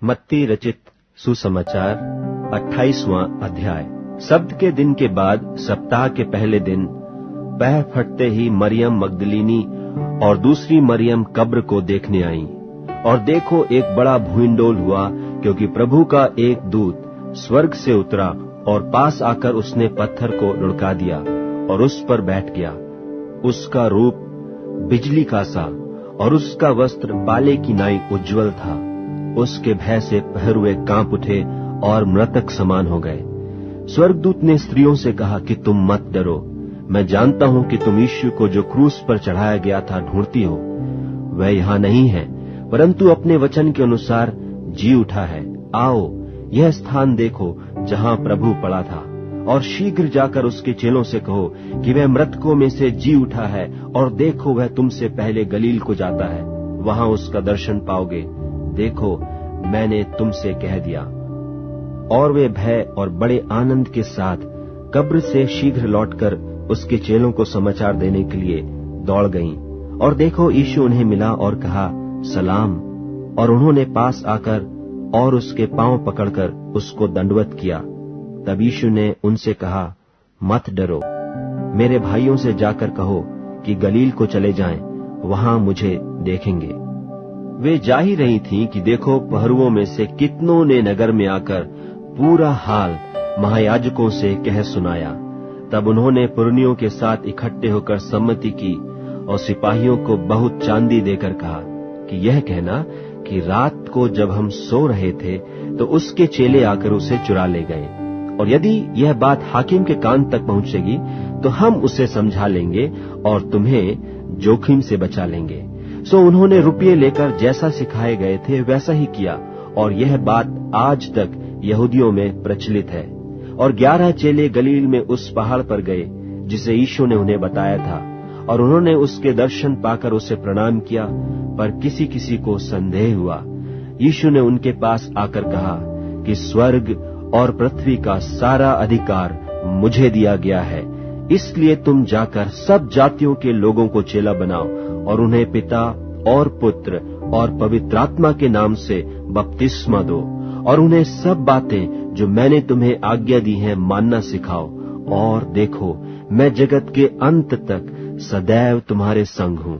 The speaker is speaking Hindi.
मत्ती रचित सुसमाचार 28वां अध्याय। सब्त के दिन के बाद सप्ताह के पहले दिन पहर फटते ही मरियम मगदलीनी और दूसरी मरियम कब्र को देखने आईं। और देखो, एक बड़ा भूइंडोल हुआ, क्योंकि प्रभु का एक दूत स्वर्ग से उतरा और पास आकर उसने पत्थर को लुढ़का दिया और उस पर बैठ गया। उसका रूप बिजली का सा और उसका वस्त्र बाले की नाई उज्ज्वल था। उसके भय से पहरुए कांप उठे और मृतक समान हो गए। स्वर्गदूत ने स्त्रियों से कहा कि तुम मत डरो, मैं जानता हूं कि तुम यीशु को जो क्रूस पर चढ़ाया गया था ढूंढती हो। वह यहाँ नहीं है, परंतु अपने वचन के अनुसार जी उठा है। आओ, यह स्थान देखो जहां प्रभु पड़ा था, और शीघ्र जाकर उसके चेलों से कहो कि वह मृतकों में से जी उठा है, और देखो, वह तुमसे पहले गलील को जाता है, वहां उसका दर्शन पाओगे। देखो, मैंने तुमसे कह दिया। और वे भय और बड़े आनंद के साथ कब्र से शीघ्र लौटकर उसके चेलों को समाचार देने के लिए दौड़ गईं। और देखो, यीशु उन्हें मिला और कहा, सलाम। और उन्होंने पास आकर और उसके पांव पकड़कर उसको दंडवत किया। तब यीशु ने उनसे कहा, मत डरो, मेरे भाइयों से जाकर कहो कि गलील को चले जाएं, वहां मुझे देखेंगे। वे जा ही रही थीं कि देखो, पहरुओं में से कितनों ने नगर में आकर पूरा हाल महायाजकों से कह सुनाया। तब उन्होंने पुरनियों के साथ इकट्ठे होकर सम्मति की और सिपाहियों को बहुत चांदी देकर कहा कि यह कहना कि रात को जब हम सो रहे थे तो उसके चेले आकर उसे चुरा ले गए, और यदि यह बात हाकिम के कान तक पहुंचेगी तो हम उसे समझा लेंगे और तुम्हें जोखिम से बचा लेंगे। सो उन्होंने रुपये लेकर जैसा सिखाए गए थे वैसा ही किया, और यह बात आज तक यहूदियों में प्रचलित है। और 11 चेले गलील में उस पहाड़ पर गए जिसे यीशु ने उन्हें बताया था, और उन्होंने उसके दर्शन पाकर उसे प्रणाम किया, पर किसी किसी को संदेह हुआ। यीशु ने उनके पास आकर कहा कि स्वर्ग और पृथ्वी का सारा अधिकार मुझे दिया गया है, इसलिए तुम जाकर सब जातियों के लोगों को चेला बनाओ और उन्हें पिता और पुत्र और पवित्रात्मा के नाम से बपतिस्मा दो, और उन्हें सब बातें जो मैंने तुम्हें आज्ञा दी हैं मानना सिखाओ। और देखो, मैं जगत के अंत तक सदैव तुम्हारे संग हूं।